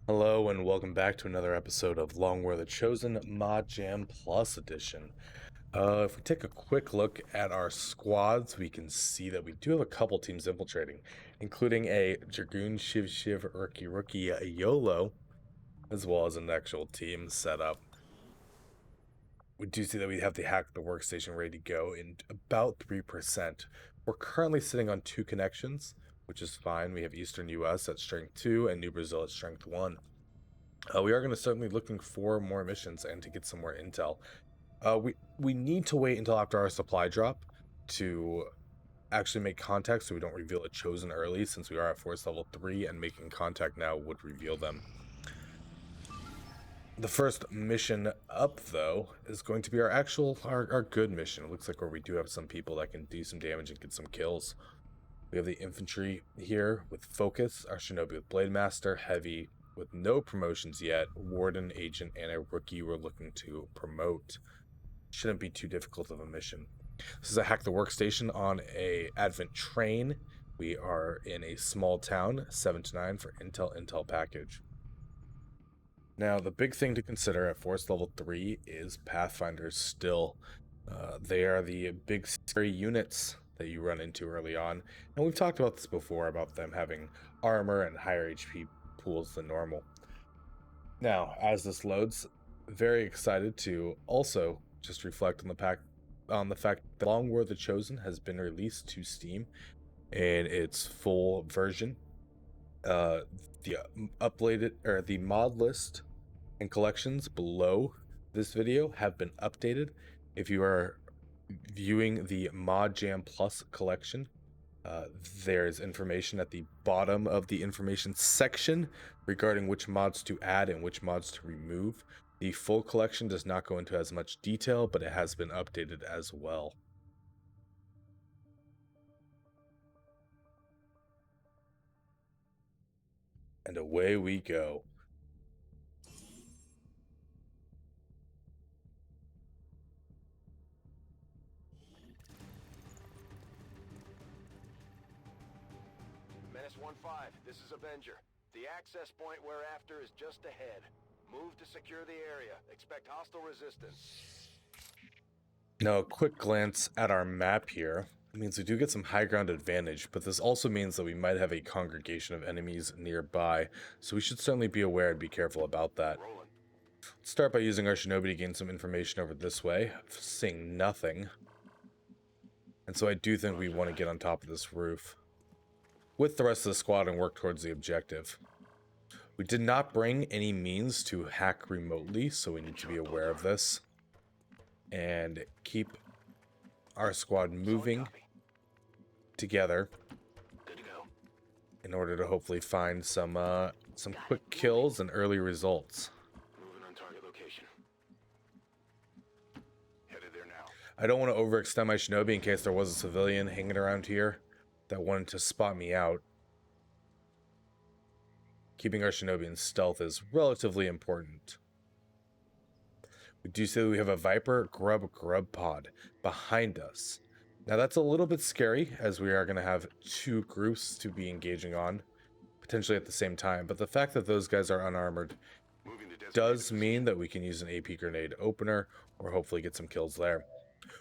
Hello and welcome back to another episode of Long War the Chosen Mod Jam Plus Edition. If we take a quick look at our squads, we can see that we do have a couple teams infiltrating, including a Dragoon Shiv Shiv Rookie YOLO, as well as an actual team setup. We do see that we have the Hack the Workstation ready to go in about 3%. We're currently sitting on 2 connections, which is fine. We have Eastern US at strength 2 and New Brazil at strength 1. We are going to certainly looking for more missions and to get some more intel. We need to wait until after our supply drop to actually make contact so we don't reveal a chosen early, since we are at force level 3 and making contact now would reveal them. The first mission up, though, is going to be our good mission. It looks like where we do have some people that can do some damage and get some kills. We have the infantry here with Focus, our Shinobi with Blade Master, Heavy with no promotions yet, Warden, Agent, and a Rookie we're looking to promote. Shouldn't be too difficult of a mission. This is a Hack the Workstation on a Advent train. We are in a small town, 7 to 9 for Intel package. Now, the big thing to consider at Force Level 3 is Pathfinders still. They are the big scary units that you run into early on. And we've talked about this before, about them having armor and higher HP pools than normal. Now, as this loads, very excited to also just reflect on the fact that Long War the Chosen has been released to Steam in its full version. The the mod list and collections below this video have been updated. If you are viewing the Mod Jam Plus collection, there's information at the bottom of the information section regarding which mods to add and which mods to remove. The full collection does not go into as much detail, but it has been updated as well. And away we go. Menace 1-5, this is Avenger. The access point we're after is just ahead. Move to secure the area. Expect hostile resistance. Now, a quick glance at our map here means we do get some high ground advantage, but this also means that we might have a congregation of enemies nearby, so we should certainly be aware and be careful about that. Let's start by using our Shinobi to gain some information over this way, seeing nothing. And so I do think we want to get on top of this roof with the rest of the squad and work towards the objective. We did not bring any means to hack remotely, so we need to be aware of this and keep our squad moving together in order to hopefully find some quick kills and early results. Moving on target location. Headed there now. I don't want to overextend my Shinobi in case there was a civilian hanging around here that wanted to spot me out. Keeping our Shinobi in stealth is relatively important. We do see that we have a Viper Grub pod behind us. Now that's a little bit scary, as we are going to have 2 groups to be engaging on, potentially at the same time, but the fact that those guys are unarmored does mean that we can use an AP grenade opener, or hopefully get some kills there.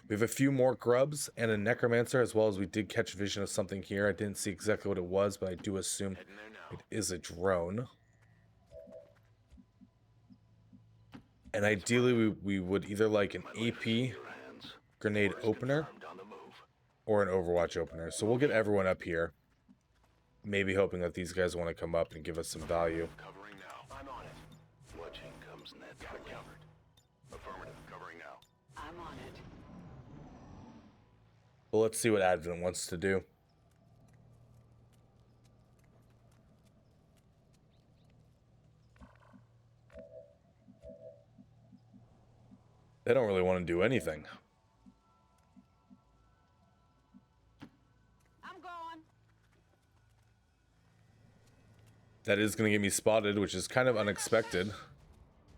We have a few more grubs and a necromancer, as well as we did catch vision of something here. I didn't see exactly what it was, but I do assume it is a drone. And ideally, we would either like an AP grenade opener or an Overwatch opener. So we'll get everyone up here, maybe hoping that these guys want to come up and give us some value. Covering now. I'm on it. Watching comes net. Got it covered. Affirmative. Covering now. I'm on it. Well, let's see what Advent wants to do. They don't really want to do anything. I'm gone. That is going to get me spotted, which is kind of unexpected.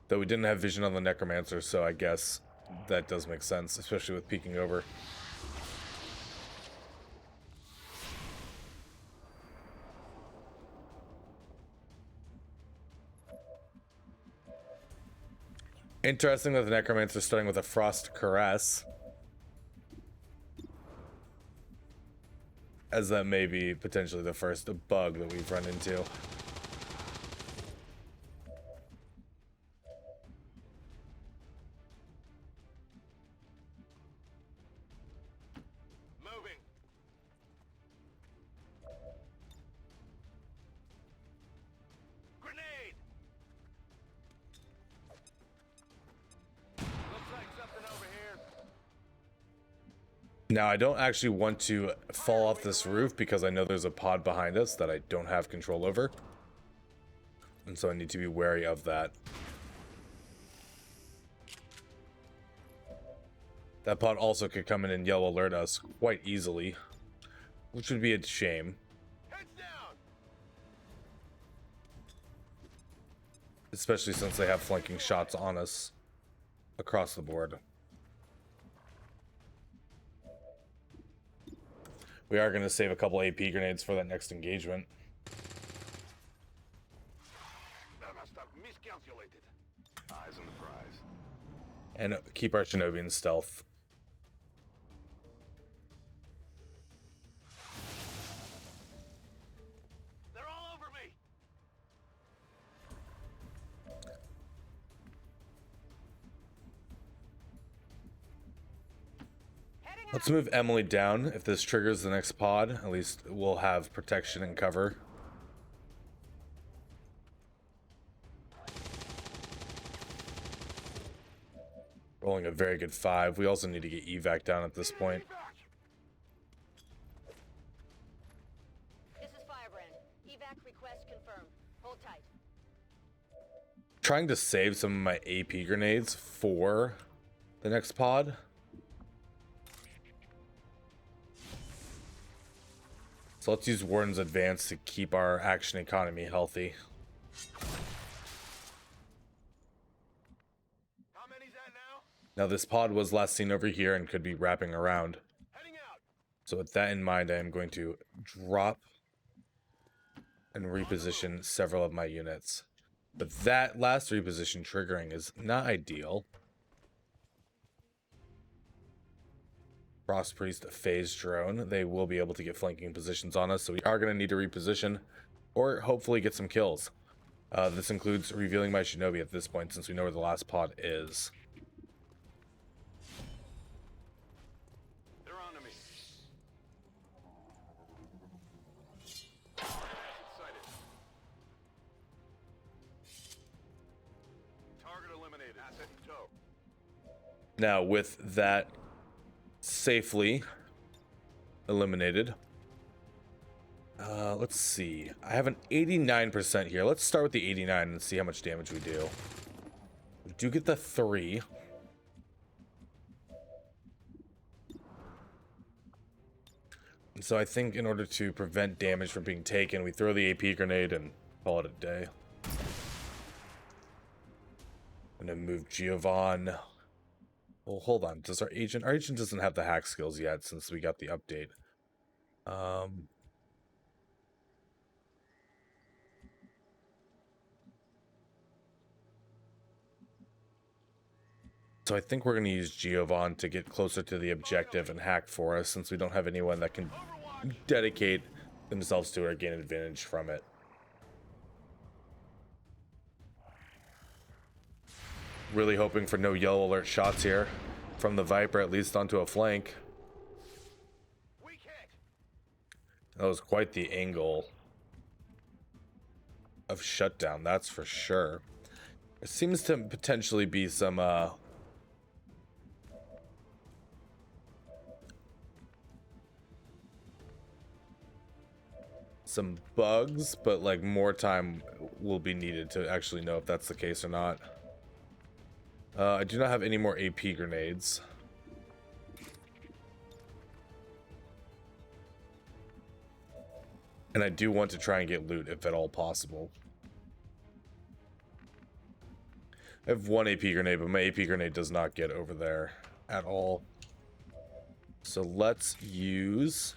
Though we didn't have vision on the necromancer, so I guess that does make sense, especially with peeking over. Interesting that the Necromancer is starting with a Frost Caress. As that may be potentially the first bug that we've run into. Moving. Grenade. Looks like something over here. Now, I don't actually want to fall off this roof because I know there's a pod behind us that I don't have control over. And so I need to be wary of that. That pod also could come in and yellow alert us quite easily, which would be a shame. Heads down. Especially since they have flanking shots on us across the board. We are going to save a couple AP grenades for that next engagement. That must have miscalculated. Eyes on the prize. And keep our Shinobi in stealth. They're all over me. Let's move Emily down. If this triggers the next pod, at least we'll have protection and cover. Rolling a very good 5. We also need to get evac down at this point. This is Firebrand. Evac request confirmed. Hold tight. Trying to save some of my AP grenades for the next pod. So let's use Warden's Advance to keep our action economy healthy. How many's that now? Now this pod was last seen over here and could be wrapping around. Heading out. So with that in mind, I am going to drop and reposition several of my units. But that last reposition triggering is not ideal. Frost Priest phase drone. They will be able to get flanking positions on us, so we are going to need to reposition or hopefully get some kills. This includes revealing my Shinobi at this point since we know where the last pod is. They're on to me. Sighted. Target eliminated. Asset in tow. Now with that safely eliminated, let's see, I have an 89% here. Let's start with the 89 and see how much damage we do. We do get the 3. And so I think in order to prevent damage from being taken, we throw the AP grenade and call it a day. I'm gonna move Giovanni. Well, hold on. Does our agent doesn't have the hack skills yet since we got the update. So I think we're going to use Giovanni to get closer to the objective and hack for us since we don't have anyone that can dedicate themselves to it or gain advantage from it. Really hoping for no yellow alert shots here from the Viper, at least onto a flank. Weak hit. That was quite the angle of shutdown, that's for sure. There seems to potentially be some bugs, but like more time will be needed to actually know if that's the case or not. I do not have any more AP grenades. And I do want to try and get loot if at all possible. I have one AP grenade, but my AP grenade does not get over there at all. So let's use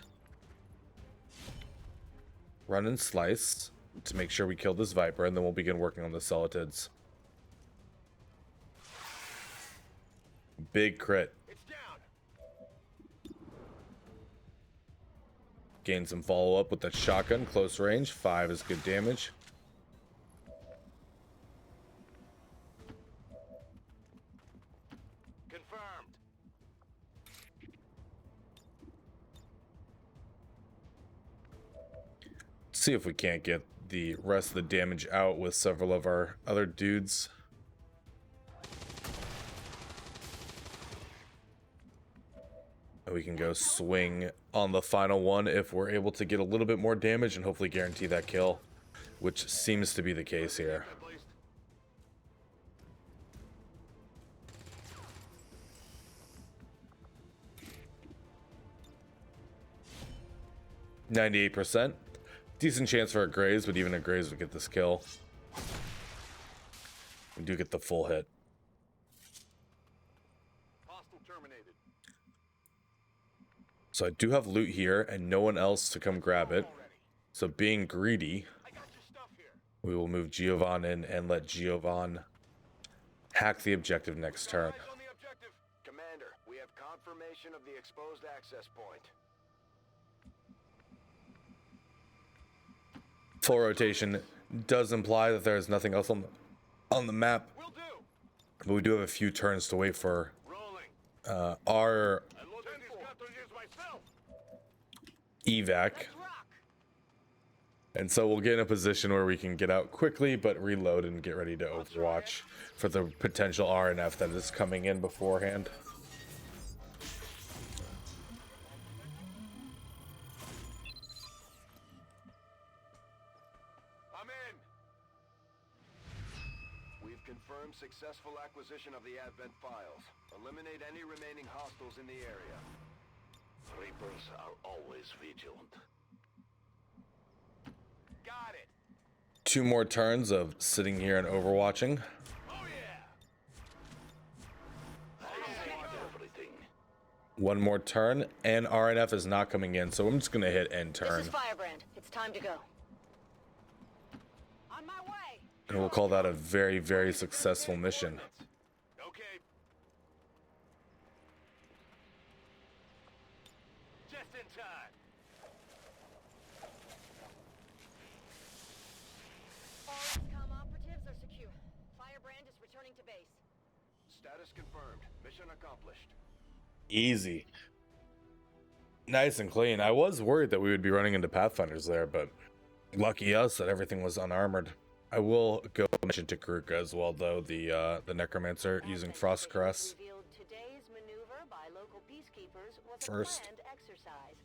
Run and Slice to make sure we kill this Viper, and then we'll begin working on the Celotids. Big crit. It's down. Gain some follow-up with that shotgun. Close range. 5 is good damage. Confirmed. See if we can't get the rest of the damage out with several of our other dudes. And we can go swing on the final one if we're able to get a little bit more damage and hopefully guarantee that kill, which seems to be the case here. 98%. Decent chance for a graze, but even a graze would get this kill. We do get the full hit. Hostile terminated. So I do have loot here and no one else to come grab it. So being greedy, I got your stuff here. we will move Giovan in and let Giovan hack the objective next turn. Eyes on the objective. Commander, we have confirmation of the exposed access point. Full rotation does imply that there is nothing else on the map, Will do. but we do have a few turns to wait for Rolling. our I load these cartridges myself. evac. Rock. And so we'll get in a position where we can get out quickly, but reload and get ready to overwatch for the potential RNF that is coming in beforehand. I'm in. We've confirmed successful acquisition of the Advent files. Eliminate any remaining hostiles in the area. Reapers are always vigilant. Got it. 2 more turns of sitting here and overwatching. Oh yeah. I saved everything. 1 more turn, and RNF is not coming in, so I'm just gonna hit end This turn. is Firebrand. It's time to go. On my way. And we'll call that a very, very successful mission. Okay. Just in time. All XCOM operatives are secure. Firebrand is returning to base. Status confirmed. Mission accomplished. Easy. Nice and clean. I was worried that we would be running into Pathfinders there, but lucky us that everything was unarmored. I will go mention to Karuka as well, though, the Necromancer using Frost Crest. Revealed today's maneuver by local peacekeepers was First. a planned exercise.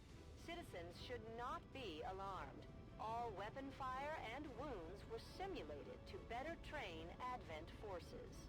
Citizens should not be alarmed. All weapon fire and wounds were simulated to better train Advent forces.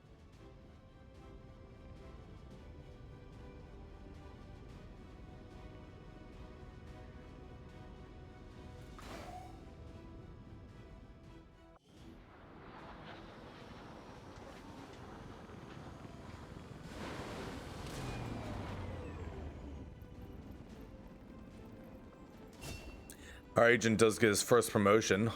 Our agent does get his first promotion.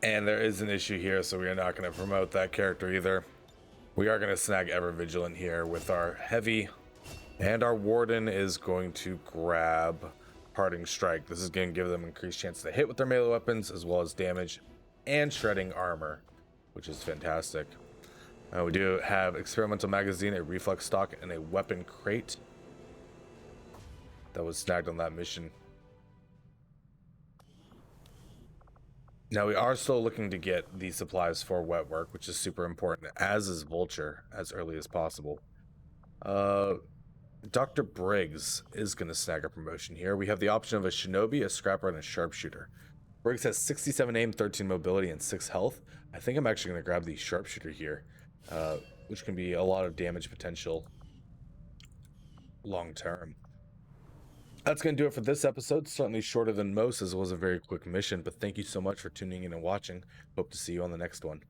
And there is an issue here, so we are not going to promote that character either. We are going to snag Ever Vigilant here with our Heavy, and our Warden is going to grab Parting Strike. This is going to give them increased chance to hit with their melee weapons, as well as damage and shredding armor, which is fantastic. We do have Experimental Magazine, a Reflex Stock, and a Weapon Crate that was snagged on that mission. Now we are still looking to get the supplies for wet work, which is super important, as is Vulture, as early as possible. Dr. Briggs is going to snag a promotion here. We have the option of a Shinobi, a Scrapper, and a Sharpshooter. Briggs has 67 aim, 13 mobility, and 6 health. I think I'm actually going to grab the Sharpshooter here, which can be a lot of damage potential long term. That's going to do it for this episode. Certainly shorter than most, as it was a very quick mission, but thank you so much for tuning in and watching. Hope to see you on the next one.